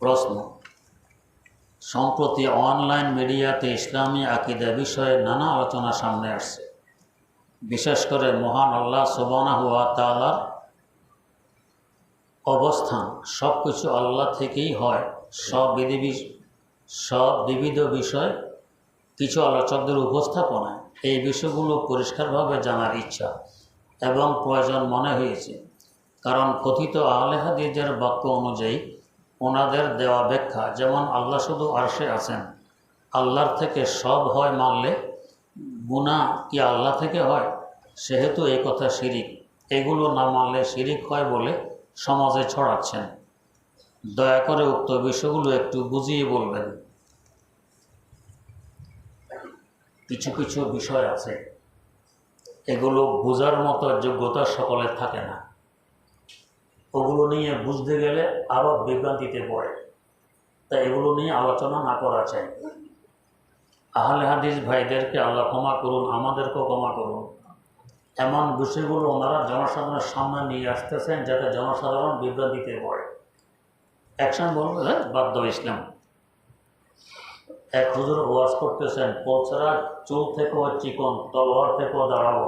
প্রশ্ন, সম্প্রতি অনলাইন মিডিয়াতে ইসলামী আকীদা বিষয়ে নানা আলোচনা সামনে আসছে। বিশেষ করে মহান আল্লাহ সুবহানাহু ওয়া তাআলার অবস্থান সব কিছু আল্লাহ থেকেই হয়, সব বিবিধ বিষয় কিছু আলোচকদের উপস্থাপনায় এই বিষয়গুলো পরিষ্কারভাবে জানার ইচ্ছা এবং প্রয়োজন মনে হয়েছে। কারণ কথিত আহলে হাদিসের বাক্য অনুযায়ী ওনাদের দেওয়া ব্যাখ্যা, যেমন আল্লাহ শুধু আরশে আছেন, আল্লাহর থেকে সব হয় মানলে গুনাহ কি আল্লাহ থেকে হয়? সেহেতু এই কথা শিরিক, এগুলো না মানলে শিরিক হয় বলে সমাজে ছড়াচ্ছেন। দয়া করে উক্ত বিষয়গুলো একটু বুঝিয়ে বলবেন। কিছু কিছু বিষয় আছে, এগুলো বোঝার মতো যোগ্যতা সকলের থাকে না। ওগুলো নিয়ে বুঝতে গেলে আরও বিভ্রান্তিতে পড়ে, তাই এগুলো নিয়ে আলোচনা না করা চাই। আহলে হাদিস ভাইদেরকে আল্লাহ ক্ষমা করুন, আমাদেরকেও ক্ষমা করুন। এমন বিষয়গুলো ওনারা জনসাধারণের সামনে নিয়ে আসতেছেন যাতে জনসাধারণ বিভ্রান্তিতে পড়ে। অ্যাকশন বলবে বাধ্য ইসলাম। এক হুজুর ওয়াজ করতেছেন, পলছাড়া চুল থেকেও চিকন, তলোয়ার থেকেও দাঁড়াবো,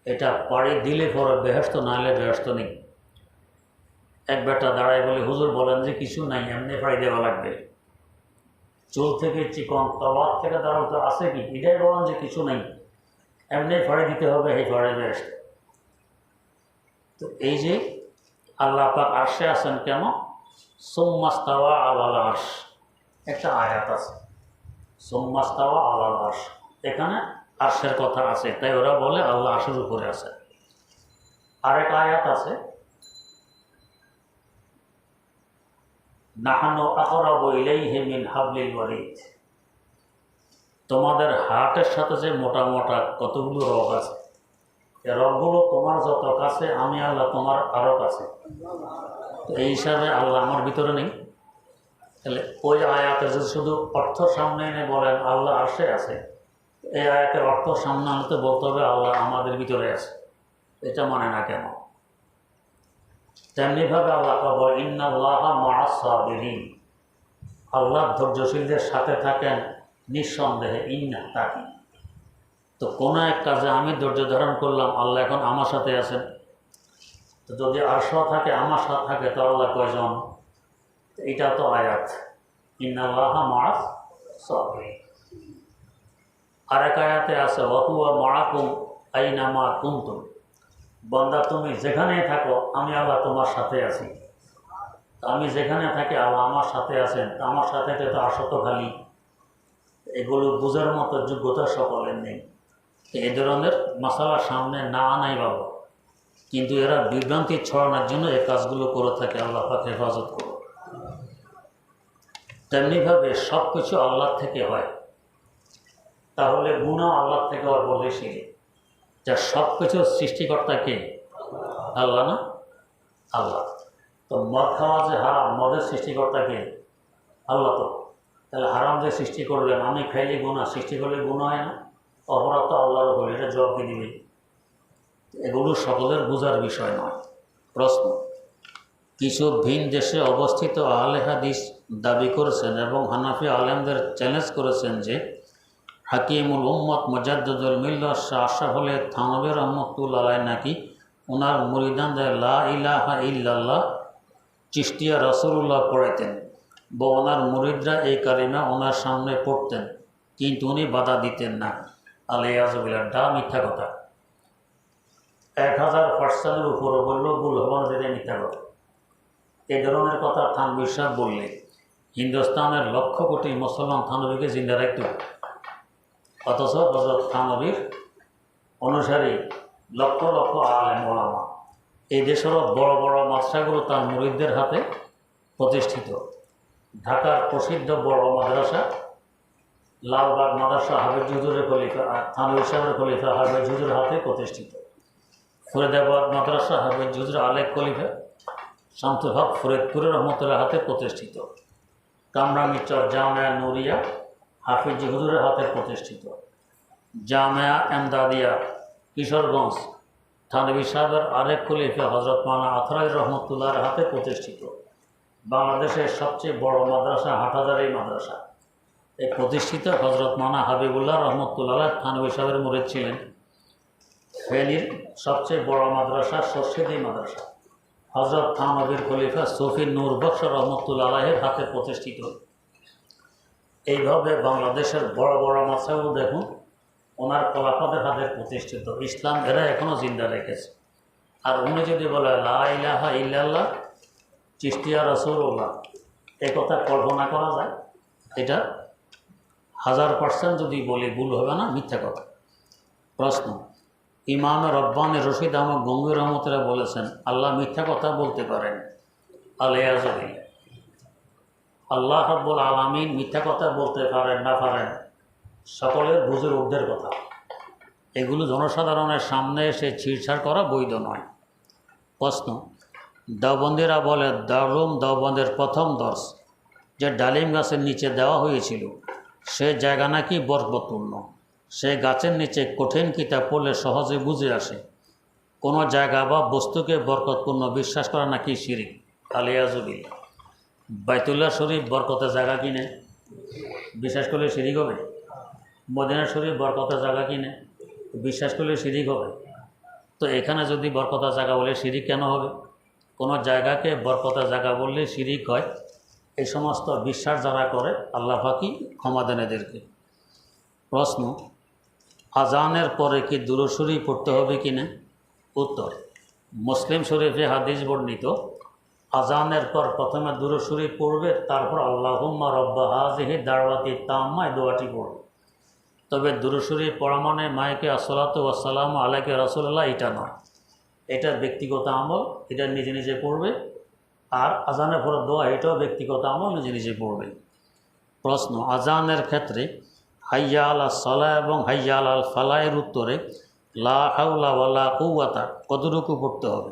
এটা পাড়ি দিলে পরে বেহেশত, নাহলে বেহেশত নেই। এক বেটা দাঁড়ায় বলে, হুজুর বলেন যে কিছু নাই, এমনি পাড়ি দেওয়া লাগবে। চুল থেকে চিকন, তলোয়ার থেকে দাঁড়াবো তো আছে কি? এটাই বলেন যে কিছু নেই, এমনি ফাড়ি দিতে হবে, এই ফাড়ি বেহেশত। তো এই যে আল্লাহ পাক আরশে আছেন কেন? সুম্মাস্তাওয়া আলাল আরশ, একটা আয়াত আছে, সুম্মাস্তাওয়া আলাল আরশ, এখানে আরশের কথা আছে, তাই ওরা বলে আল্লাহ আরশের উপরে আছে। আরেক আয়াত আছে, নাহনু আকরাবু ইলাইহি মিন হাবলিল ওয়ারিদ, তোমাদের হার্টের সাথে যে মোটা মোটা কতগুলো রগ আছে, এই রগগুলো তোমার যত কাছে, আমি আল্লাহ তোমার আরও কাছে। তো এই হিসাবে আল্লাহ আমার ভিতরে নেই। তাহলে ওই আয়াতের যদি শুধু অর্থ সামনে এনে বলেন আল্লাহ আরশে আছে, এই আয়াতের অর্থ সামনে আনতে বলতে হবে আল্লাহ আমাদের ভিতরে আছে, এটা মানে না কেন? তেমনিভাবে আল্লাহ বলেন ইন্নাল্লাহা মাআস সাবিরিন, আল্লাহ ধৈর্যশীলদের সাথে থাকেন নিঃসন্দেহে। ইন্না তাকি, তো কোনো এক কাজে আমি ধৈর্য ধারণ করলাম, আল্লাহ এখন আমার সাথে আছেন। তো যদি আরশ থাকে, আমার সাথে থাকে, তো আল্লাহ কয়জন? এটা তো আয়াত, ইন্নাল্লাহা মাআস সাবিরিন। আরেক আয়াতে আছে ওয়া হুয়া মাআকুম আইনামা কুনতুম, বান্দা তুমি যেখানেই থাকো আমি আল্লাহ তোমার সাথে আছি। আমি যেখানে থাকি আল্লাহ আমার সাথে আছেন, আমার সাথে তো আরশ খালি। এগুলো বোঝার মতো যোগ্যতা সকলের নেই। এই ধরনের মশালা সামনে না আনাই ভালো, কিন্তু এরা বিভ্রান্তি ছড়ানোর জন্য এই কাজগুলো করে থাকে। আল্লাহ পাক হেফাজত করো। তেমনিভাবে সব কিছু আল্লাহ থেকে হয়, তাহলে গুনাহ আল্লাহ থেকে আর বলে শিরিক। যা সব কিছু সৃষ্টিকর্তা কে? আল্লাহ না? আল্লাহ। তো মদ খাওয়া যে হারাম, মদের সৃষ্টিকর্তা কে? আল্লাহ। তো তাহলে হারাম যে সৃষ্টি করলেন, আমি খাইলে গুনাহ, সৃষ্টি করলে গুনাহ হয় না? অপরাধ তো আল্লাহর উপরে, এটা জবাব দিয়ে দিবে। এগুলো সকলের বোঝার বিষয় নয়। প্রশ্ন, কিছু ভিন দেশে অবস্থিত আহলে হাদিস দাবি করেছেন এবং হানাফি আলেমদের চ্যালেঞ্জ করেছেন যে হাকিমুল উম্মত মুজাদ্দিদুল মিল্লাত শাহ আশরাফুল থানভী রহমাতুল্লাহ আলাইহি নাকি ওনার মুরিদানদের লা ইলাহা ইল্লাল্লাহ চিশতিয়া রাসূলুল্লাহ পড়াইতেন, বা ওনার মুরিদরা এই কালিমা ওনার সামনে পড়তেন, কিন্তু উনি বাধা দিতেন না। আলিয়াযুবিল্লাহ, ডা মিথ্যা কথা। 1000% উপরে বললেও ভুল হবে না, যেটা মিথ্যা কথা। এই ধরনের কথা থানভী সাহেব বললে হিন্দুস্তানের লক্ষ কোটি মুসলমান থানভীকে জিন্দা রাখত, অথচ হযরত থানভীর অনুসারী লক্ষ লক্ষ আলেম ওলামা। এই দেশেরও বড় বড় মাদ্রাসাগুলো তার মুরিদদের হাতে প্রতিষ্ঠিত। ঢাকার প্রসিদ্ধ বড় মাদ্রাসা লালবাগ মাদ্রাসা হাফেজ হুজুরের খলিফা, থানভী সাহেবের খলিফা হাফেজ হুজুরের হাতে প্রতিষ্ঠিত। ফরিদাবাদ মাদ্রাসা হাফেজ হুজুর আলেক খলিফা শামসুল হক ফরিদপুরের রহমতুল্লাহ হাতে প্রতিষ্ঠিত। কামরাঙ্গীরচর জামিয়া নুরিয়া হাফিজ হুজুরের হাতে প্রতিষ্ঠিত। জামিয়া এমদাদিয়া কিশোরগঞ্জ থানভী সাহেবের আরেক খলিফা হযরত মাওলানা আথরাই রহমতুল্লাহর হাতে প্রতিষ্ঠিত। বাংলাদেশের সবচেয়ে বড় মাদ্রাসা হাটহাজারী মাদ্রাসা। এই প্রতিষ্ঠিত হজরত মাওলানা হাবিবুল্লাহ রহমতুল্লাহ থানভী সাহেবের মুরিদ ছিলেন। ফেনীর সবচেয়ে বড় মাদ্রাসা সরস্বতী মাদ্রাসা হজরত থানভীর খলিফা সফি নূর বক্স রহমতুল্লাহের হাতে প্রতিষ্ঠিত। এইভাবে বাংলাদেশের বড় বড় মাদ্রাসাও দেখুন ওনার খলাফাদের হাতে প্রতিষ্ঠিত। ইসলাম এরা এখনও জিন্দা রেখেছে। আর উনি যদি বলে লা ইলাহা ইল্লাল্লাহ চিশতিয়া রাসূলুল্লাহ, এই কথা কল্পনা করা যায়? এটা 1000% যদি বলি ভুল হবে না, মিথ্যা কথা। প্রশ্ন, ইমাম রব্বানী রশিদ আহমদ গঙ্গুর রহমতুল্লাহ বলেছেন আল্লাহ মিথ্যা কথা বলতে পারেন। আলিয়াজবিল্লাহ, আল্লাহ রাব্বুল আলামিন মিথ্যা কথা বলতে পারেন না পারেন সকলের বুঝের ঊর্ধ্বের কথা। এগুলো জনসাধারণের সামনে এসে ছিঁড়ছাড় করা বৈধ নয়। প্রশ্ন, দেওবন্দিরা বলে দারুম দেওবন্দের প্রথম দর্শ যে ডালিম গাছের নিচে দেওয়া হয়েছিল সে জায়গা নাকি বরকতপূর্ণ, সে গাছের নিচে কঠিন কিতাব পড়লে সহজে বুঝে আসে। কোনো জায়গা বা বস্তুকে বরকতপূর্ণ বিশ্বাস করা নাকি শিরিক। আলিয়াজুবিল্লাহ, বাইতুল্লাহ শরীফ বরকতের জায়গা কিনে বিশ্বাস করলে শিরিক হবে? মদিনা শরীফ বরকতের জায়গা কিনে বিশ্বাস করলে শিরিক হবে? তো এখানে যদি বরকতের জায়গা বলে শিরিক কেন হবে? কোনো জায়গাকে বরকতের জায়গা বললে শিরিক হয়, এই সমস্ত বিশ্বাস যারা করে আল্লাহ পাকই ক্ষমা দেন এদেরকে। প্রশ্ন, আজানের পরে কি দুরূদ শরীফ পড়তে হবে কি না? উত্তর, মুসলিম শরীফে হাদিস বর্ণিত আজানের পর প্রথমে দুরূদ শরীফ পড়বে, তারপর আল্লাহুম্মা রব্বা হাযিহি দাওয়াতি তাম্মা এই দোয়াটি পড়বে। তবে দুরূদ শরীফ পড়া মানে মাইকে আসসালাতু ওয়াসসালামু আলাইকা রাসূলুল্লাহ এটা নয়, এটা ব্যক্তিগত আমল, এটা নিজে নিজে পড়বে। আর আজানের পর দোয়া এটাও ব্যক্তিগত আমল, নিজে নিজে পড়বে। প্রশ্ন, আজানের ক্ষেত্রে হাইয়া আলা সালাহ এবং হাইয়া আল ফালাহের উত্তরে লা হাওলা ওয়ালা কুওয়াতা কতটুকু পড়তে হবে?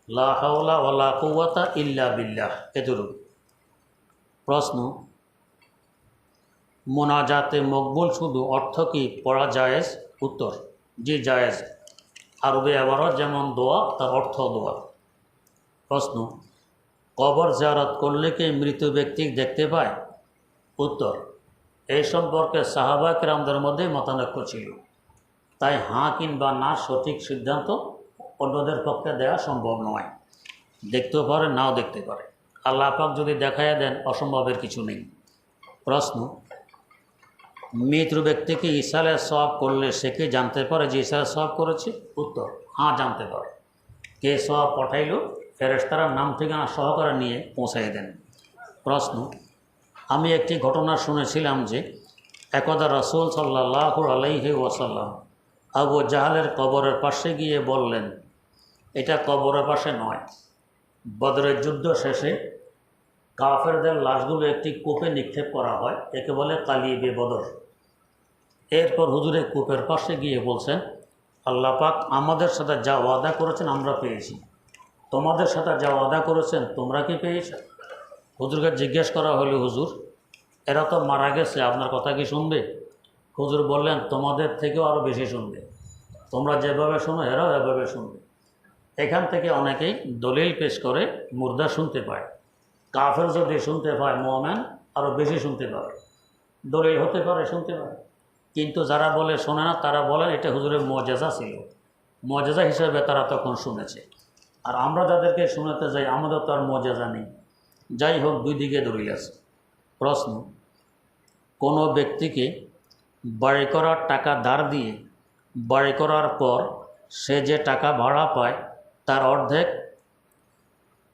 লা হাওলা ওয়ালা কুওয়াতা ইল্লা বিল্লাহ এতটুকু। প্রশ্ন, মোনাজাতে মকবুল শুধু অর্থ কি পড়া জায়েজ? উত্তর, জি জায়েজ। আরবি আবারত যেমন দোয়া তার অর্থ দোয়া। প্রশ্ন, কবর জিয়ারত করলে কি মৃত ব্যক্তি দেখতে পায়? উত্তর, এই সম্পর্কে সাহাবা কিরামদের মধ্যে মতানৈক্য ছিল, তাই হাঁ কিংবা না সঠিক সিদ্ধান্ত অন্যদের পক্ষে দেওয়া সম্ভব নয়। দেখতেও পারে, নাও দেখতে পারে। আল্লাহ পাক যদি দেখাইয়া দেন অসম্ভবের কিছু নেই। প্রশ্ন, মৃত ব্যক্তিকে ইসালে সওয়াব করলে সে কি জানতে পারে যে ইসালে সওয়াব করেছে? উত্তর, হ্যাঁ জানতে পারে। কে সওয়াব পাঠাইল ফেরেশতারা নাম ঠিকানা সহকারে নিয়ে পৌঁছাই দেন। প্রশ্ন, আমি একটি ঘটনা শুনেছিলাম যে একদা রাসূল সাল্লাল্লাহু আলাইহি ওয়াসাল্লাম আবু জাহালের কবরের পাশে গিয়ে বললেন এটা কবরের পাশে নয়, বদরের যুদ্ধ শেষে কাফেরদের লাশগুলো একটি কূপে নিক্ষেপ করা হয়, একে বলে কালিবে বদর। এরপর হুজুরে কূপের পাশে গিয়ে বলছেন আল্লাহ পাক আমাদের সাথে যা ওয়াদা করেছেন আমরা পেয়েছি, তোমাদের সাথে যা ওয়াদা করেছেন তোমরা কি পেয়েছো? হুজুরকে জিজ্ঞেস করা হলো হুজুর এরা তো মারা গেছে, আপনার কথা কি শুনবে? হুজুর বললেন তোমাদের থেকেও আরও বেশি শুনবে, তোমরা যেভাবে শোনো এরাও এভাবে শুনবে। এখান থেকে অনেকেই দলিল পেশ করে মুর্দা শুনতে পায়, কাফের যদি শুনতে পায় মুমিন আরও বেশি শুনতে পারে, দলিল হতে পারে, শুনতে পারে। কিন্তু যারা বলে শোনে না তারা বলে এটা হুজুরের মুআজিজা ছিল, মুআজিজা হিসেবে তারা তখন শুনেছে। আর আমরা যাদেরকে শোনাতে যাই আমাদের তো আর মুআজিজা নেই। যাই হোক, দুই দিকে দলিল আছে। প্রশ্ন, কোনো ব্যক্তিকে বাড়ি করার টাকা ধার দিয়ে বাড়ি করার পর সে যে টাকা ভাড়া পায় তার অর্ধেক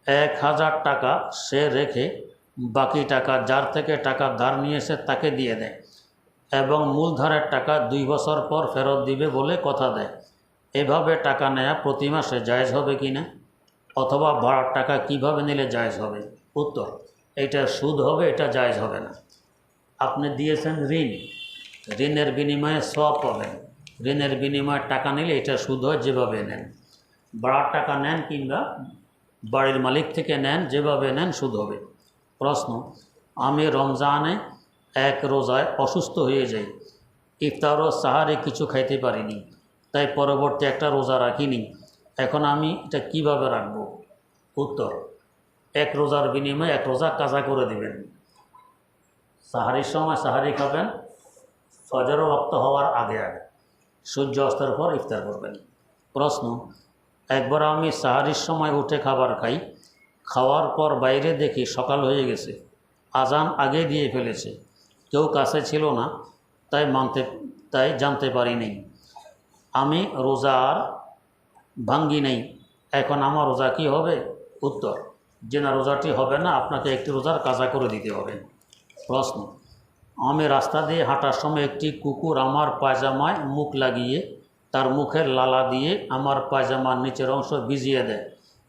1000 টাকা সে রেখে বাকি টাকা যার থেকে টাকা ধার নিয়েছে তাকে দিয়ে দেয় এবং মূলধারের টাকা 2 বছর পর ফেরত দিবে বলে কথা দেয়। এভাবে টাকা নেওয়া প্রতি মাসে জায়েজ হবে কি না? অথবা ভাড়ার টাকা কিভাবে নিলে জায়েজ হবে? উত্তর, এটা সুদ হবে, এটা জায়েজ হবে না। আপনি দিয়েছেন ঋণ, ঋণের বিনিময়ে সওয়াব পাবেন, ঋণের বিনিময়ে টাকা নিলে এটা সুদ হয়, যেভাবে নেন। ভাড়ার টাকা নেন কিংবা বাড়ির মালিক থেকে নেন, যেভাবে নেন সুদ হবে। প্রশ্ন, আমি রমজানে এক রোজায় অসুস্থ হয়ে যাই, ইফতার ও সাহারে কিছু খাইতে পারিনি, তাই পরবর্তী একটা রোজা রাখিনি, এখন আমি এটা কিভাবে রাখব? উত্তর, এক রোজার বিনিময়ে এক রোজা কাজা করে দিবেন। সাহারির সময় সাহারি খাবেন, ফজর ওয়াক্ত হওয়ার আগে আগে, সূর্য অস্তের পর ইফতার করবেন। প্রশ্ন, একবার আমি সাহারির সময় উঠে খাবার খাই, খাওয়ার পর বাইরে দেখি সকাল হয়ে গেছে, আজান আগে দিয়ে ফেলেছে, কেউ কাছে ছিল না, তাই জানতে পারিনি। আমি রোজা আর ভাঙ্গি নেই, এখন আমার রোজা কি হবে? উত্তর, যে না, রোজাটি হবে না, আপনাকে একটি রোজার কাজা করে দিতে হবে। প্রশ্ন, আমি রাস্তা দিয়ে হাঁটার সময় একটি কুকুর আমার পায়জামায় মুখ লাগিয়ে তার মুখের লালা দিয়ে আমার পায়জামার নিচের অংশ ভিজিয়ে দেয়,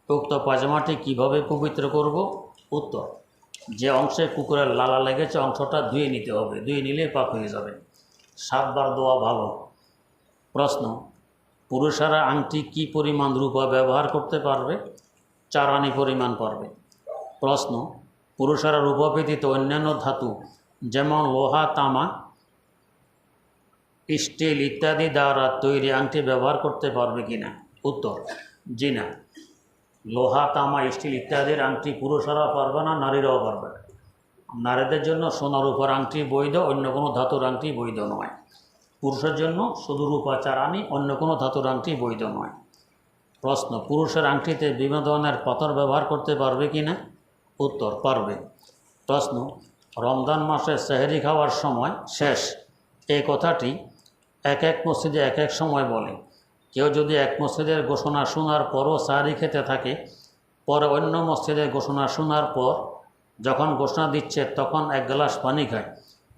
উক্ত পায়জামাটি কিভাবে পবিত্র করব? উত্তর, যে অংশে কুকুরের লালা লেগেছে অংশটা ধুয়ে নিতে হবে, ধুয়ে নিলে পাক হয়ে যাবে। 7 বার দোয়া ভালো। প্রশ্ন, পুরুষেরা আংটি কি পরিমাণ রূপা ব্যবহার করতে পারবে? 4 আনি পরিমাণ পারবে। প্রশ্ন, পুরুষেরা রূপা ব্যতীত অন্যান্য ধাতু যেমন লোহা, তামা, স্টিল ইত্যাদি দ্বারা তৈরি আংটি ব্যবহার করতে পারবে কি না? উত্তর, জি না। লোহা, তামা, স্টিল ইত্যাদির আংটি পুরুষেরা পারবে না, নারীরাও পারবে না। নারীদের জন্য সোনা রূপার আংটি বৈধ, অন্য কোনো ধাতুর আংটি বৈধ নয়। পুরুষের জন্য শুধু রূপা 4 আনি, অন্য কোনো ধাতুর আংটি বৈধ নয়। প্রশ্ন, পুরুষের আংটিতে বিভিন্ন ধরনের পাথর ব্যবহার করতে পারবে কি না? উত্তর, পারবে। প্রশ্ন, রমজান মাসে সেহরি খাওয়ার সময় শেষ, এই কথাটি এক এক মসজিদে এক এক সময় বলে। কেউ যদি এক মসজিদের ঘোষণা শোনার পরও সাহরি খেতে থাকে, পরে অন্য মসজিদের ঘোষণা শোনার পর যখন ঘোষণা দিচ্ছে তখন 1 গ্লাস পানি খায়,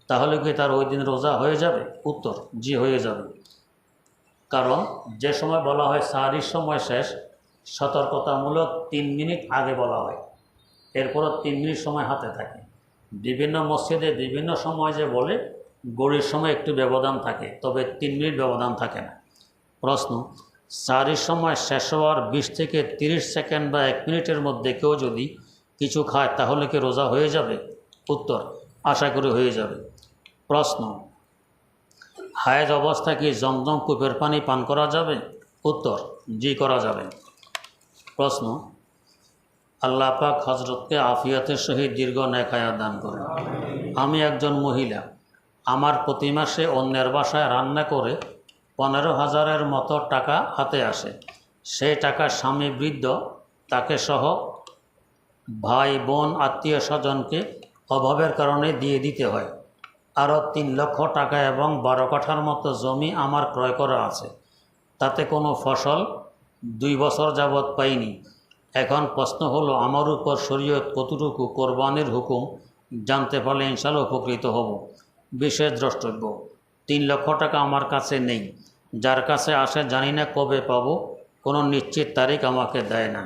তাহলে কি তার ওই দিন রোজা হয়ে যাবে? উত্তর, জি হয়ে যাবে। কারণ যে সময় বলা হয় সাহরির সময় শেষ, সতর্কতামূলক 3 মিনিট আগে বলা হয়, এরপরও 3 মিনিট সময় হাতে থাকে। বিভিন্ন মসজিদে বিভিন্ন সময় যে বলে, গড়ির সময় একটু ব্যবধান থাকে, তবে 3 মিনিট ব্যবধান থাকে না। প্রশ্ন, সাহরির সময় শেষ হওয়ার 20 থেকে 30 সেকেন্ড বা 1 মিনিটের মধ্যে কেউ যদি কিছু খায় তাহলে কি রোজা হয়ে যাবে? উত্তর, আশা করি হয়ে যাবে। প্রশ্ন, হায়েজ অবস্থা কি জমজম কূপের পানি পান করা যাবে? উত্তর, জি করা যাবে। প্রশ্ন, আল্লাহ পাক হজরতকে আফিয়াতের সহিত দীর্ঘ নেক হায়াত দান করেন। আমি একজন মহিলা, আমার প্রতি মাসে অন্যের বাসায় রান্না করে 15,000-এর মতো টাকা হাতে আসে। সেই টাকা স্বামী বৃদ্ধ, তাকে সহ ভাই বোন আত্মীয় স্বজনকে অভাবের কারণে দিয়ে দিতে হয়। আরও 3 লক্ষ টাকা এবং 12 কাঠার মতো জমি আমার ক্রয় করা আছে, তাতে কোনো ফসল 2 বছর যাবৎ পাইনি। এখন প্রশ্ন হলো, আমার উপর শরীয়ত কতটুকু কোরবানির হুকুম জানতে পারলে ইনশাআল্লাহ উপকৃত হব। বিশেষ দ্রষ্টব্য, 3 লক্ষ টাকা আমার কাছে নেই, যার কাছে আসে জানি না কবে পাব, কোনো নিশ্চিত তারিখ আমাকে দেয় না।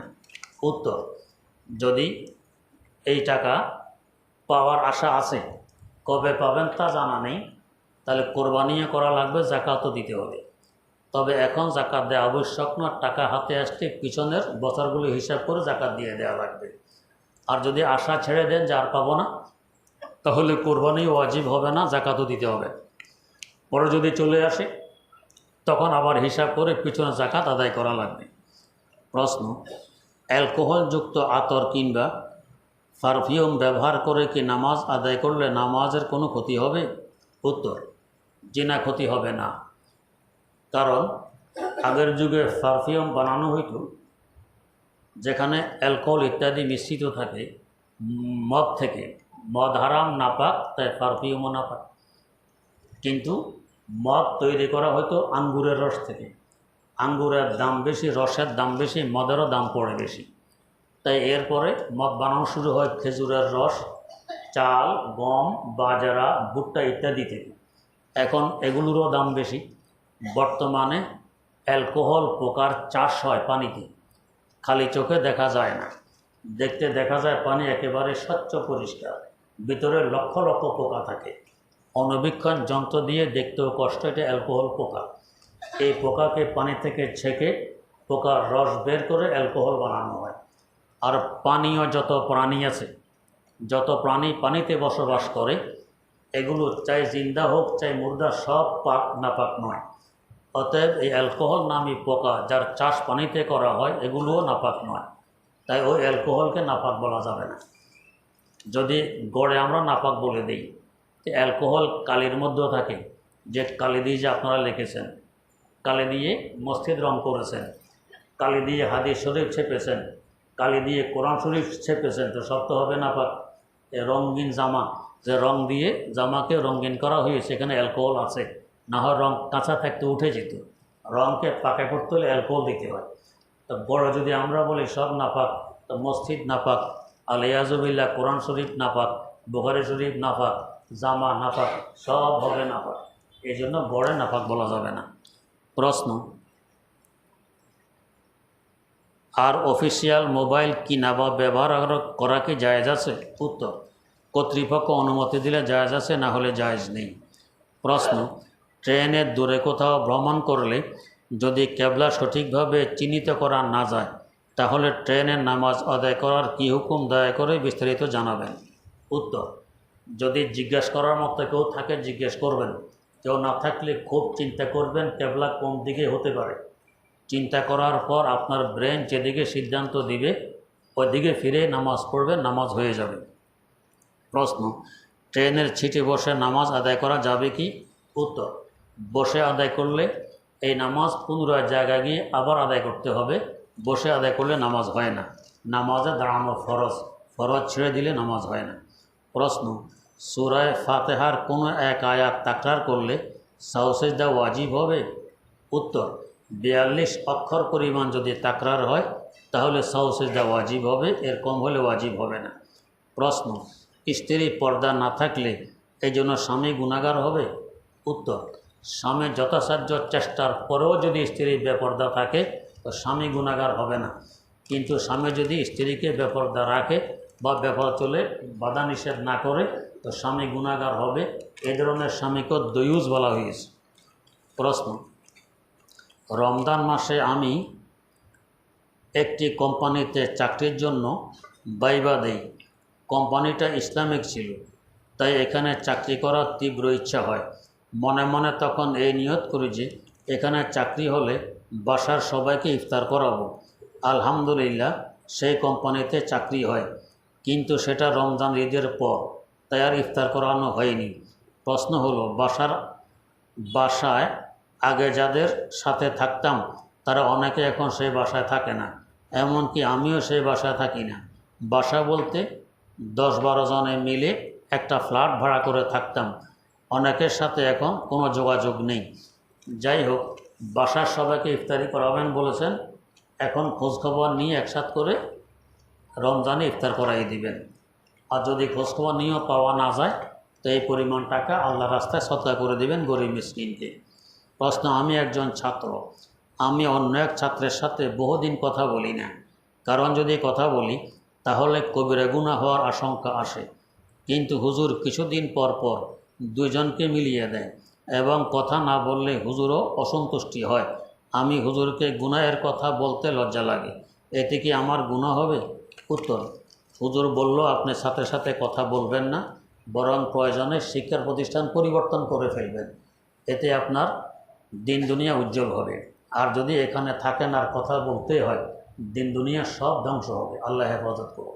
উত্তর, যদি এই টাকা পাওয়ার আশা আছে, কবে পাবেন তা জানা নেই, তাহলে কোরবানিও করা লাগবে, জাকাতও দিতে হবে। তবে এখন জাকাত দেওয়া আবশ্যক না, টাকা হাতে আসতে পিছনের বছরগুলো হিসাব করে জাকাত দিয়ে দেওয়া লাগবে। আর যদি আশা ছেড়ে দেন যে আর পাবো না, তাহলে কোরবানি ওয়াজিব হবে না, জাকাতও দিতে হবে। পরে যদি চলে আসে তখন আবার হিসাব করে পিছনে জাকাত আদায় করা লাগবে। প্রশ্ন, অ্যালকোহলযুক্ত আতর কিংবা পারফিউম ব্যবহার করে কি নামাজ আদায় করলে নামাজের কোনো ক্ষতি হবে? উত্তর, জি না, ক্ষতি হবে না। কারণ আগের যুগে পারফিউম বানানো হইতো যেখানে অ্যালকোহল ইত্যাদি মিশ্রিত থাকে মদ থেকে। মদ হারাম, নাপাক, তাই পারফিউমও নাপাক। কিন্তু মদ তৈরি করা হয়তো আঙ্গুরের রস থেকে। আঙ্গুরের দাম বেশি, রসের দাম বেশি, মদেরও দাম পড়ে বেশি, তাই এরপরে মদ বানানো শুরু হয় খেজুরের রস, চাল, গম, বাজরা, ভুট্টা ইত্যাদি থেকে। এখন এগুলোরও দাম বেশি। বর্তমানে অ্যালকোহল পোকার চাষ হয় পানিতে, খালি চোখে দেখা যায় না, দেখতে দেখা যায় পানি একেবারে স্বচ্ছ পরিষ্কার, ভিতরে লক্ষ লক্ষ পোকা থাকে। অণুবীক্ষণ যন্ত্র দিয়ে দেখতেও কষ্ট, এটা অ্যালকোহল পোকা। এই পোকাকে পানি থেকে ছেঁকে পোকার রস বের করে অ্যালকোহল বানানো হয়। আর পানীয় যত প্রাণী আছে, যত প্রাণী পানিতে বসবাস করে, এগুলো চাই জিন্দা হোক চাই মুর্দা, সব পাক নাপাক নয়। অতএব এই অ্যালকোহল নামী পোকা যার চাষ পানিতে করা হয়, এগুলোও নাপাক নয়। তাই ওই অ্যালকোহলকে নাপাক বলা যাবে না। যদি গড়ে আমরা নাপাক বলে দিই, অ্যালকোহল কালির মধ্যেও থাকে, যে কালি দিয়ে যে আপনারা লিখেছেন, কালি দিয়ে মসজিদ রং করেছেন, কালি দিয়ে হাদিস শরীফ ছেপেছেন, কালি দিয়ে কোরআন শরীফ ছেপেছেন, তো সব তো হবে নাপাক। রঙিন জামা, যে রং দিয়ে জামাকে রঙিন করা হয়েছে, সেখানে অ্যালকোহল আছে, না হয় রং কাঁচা থাকতে উঠে যেত। রঙকে পাকা করতে হলে অ্যালকোহল দিতে হয়। তো বড় যদি আমরা বলি সব নাপাক, তো মসজিদ নাপাক, আলিয়াজুবিল্লাহ কোরআন শরীফ নাপাক, বুখারী শরীফ নাপাক, জামা নাপাক, সব হবে নাপাক। এই জন্য বড়ে নাপাক বলা যাবে না। প্রশ্ন, আর অফিসিয়াল মোবাইল কিনা বা ব্যবহার করা কি জায়েজ আছে? উত্তর, কর্তৃপক্ষ অনুমতি দিলে জায়েজ আছে, না হলে জায়েজ নেই। প্রশ্ন, ট্রেনের দূরে কোথাও ভ্রমণ করলে যদি কেবলা সঠিকভাবে চিহ্নিত করা না যায়, তাহলে ট্রেনের নামাজ আদায় করার কী হুকুম, দয়া করে বিস্তারিত জানাবেন। উত্তর, যদি জিজ্ঞেস করার মতো কেউ থাকে জিজ্ঞেস করবেন, কেউ না থাকলে খুব চিন্তা করবেন কেবলা কোন দিকে হতে পারে। চিন্তা করার পর আপনার ব্রেন যেদিকে সিদ্ধান্ত দিবে ওই দিকে ফিরে নামাজ পড়বেন, নামাজ হয়ে যাবে। প্রশ্ন, ট্রেনের সিটে বসে নামাজ আদায় করা যাবে কি? উত্তর, বসে আদায় করলে এই নামাজ পুনরায় জায়গায় গিয়ে আবার আদায় করতে হবে। বসে আদায় করলে নামাজ হয় না। নামাজে দাঁড়ানো ফরজ, ফরজ ছেড়ে দিলে নামাজ হয় না। প্রশ্ন, সূরা ফাতিহার কোনো এক আয়াত তাকরার করলে সাজদা ওয়াজিব হবে? উত্তর, 42 অক্ষর পরিমাণ যদি তাকরার হয় তাহলে সাজদা ওয়াজিব হবে, এর কম হলে ওয়াজিব হবে না। প্রশ্ন, স্ত্রী পর্দা না থাকলে এই জন্য স্বামী গুনাহগার হবে? উত্তর, স্বামী যথাসাধ্য চেষ্টার পরেও যদি স্ত্রী বেপর্দা থাকে তো স্বামী গুনাহগার হবে না। কিন্তু স্বামী যদি স্ত্রীকে বেপর্দা রাখে বা বেপর চলে বাধা নিষেধ না করে তো স্বামী গুনাহগার হবে। এই ধরনের স্বামীকে দয়ুস বলা হয়েছে। প্রশ্ন, রমজান মাসে আমি একটি কোম্পানিতে চাকরির জন্য ভাইবা দেই। কোম্পানিটা ইসলামিক ছিল, তাই এখানে চাকরি করার তীব্র ইচ্ছা হয়। মনে মনে তখন এই নিয়ত করি যে এখানে চাকরি হলে বাসার সবাইকে ইফতার করাবো। আলহামদুলিল্লাহ সেই কোম্পানিতে চাকরি হয়, কিন্তু সেটা রমজান ঈদের পর, তাই আর ইফতার করানো হয়নি। প্রশ্ন হলো, বাসায় আগে যাদের সাথে থাকতাম তারা অনেকে এখন সেই বাসায় থাকে না, এমনকি আমিও সেই বাসায় থাকি না। বাসা বলতে 10-12 জনে মিলে একটা ফ্ল্যাট ভাড়া করে থাকতাম, অনেকের সাথে এখন কোনো যোগাযোগ নেই। যাই হোক, বাসার সবাইকে ইফতারি করাবেন বলেছেন, এখন খোঁজখবর নিয়ে একসাথে করে রমজানে ইফতার করাই দিবেন। আর যদি খোঁজখবর নিয়েও পাওয়া না যায় তো এই পরিমাণ টাকা আল্লাহ রাস্তায় সদকা করে দিবেন গরিব মিসকিনকে। প্রশ্ন, আমি একজন ছাত্র, আমি অন্য এক ছাত্রের সাথে বহুদিন কথা বলি না, কারণ যদি কথা বলি তাহলে কবিরা গুনাহ হওয়ার আশঙ্কা আসে। কিন্তু হুজুর কিছুদিন পর পর দুইজনকে মিলিয়ে দেয় এবং কথা না বললে হুজুরও অসন্তুষ্টি হয়। আমি হুজুরকে গুনাহের কথা বলতে লজ্জা লাগে, এতে কি আমার গুনাহ হবে? উত্তর, হুজুর বলল আপনি সাথে সাথে কথা বলবেন না, বরং প্রয়োজনে শিক্ষার প্রতিষ্ঠান পরিবর্তন করে ফেলবেন, এতে আপনার দিন দুনিয়া উজ্জ্বল হবে। আর যদি এখানে থাকেন আর কথা বলতে হয়, দিন দুনিয়া সব ধ্বংস হবে। আল্লাহ হেফাজত করুন।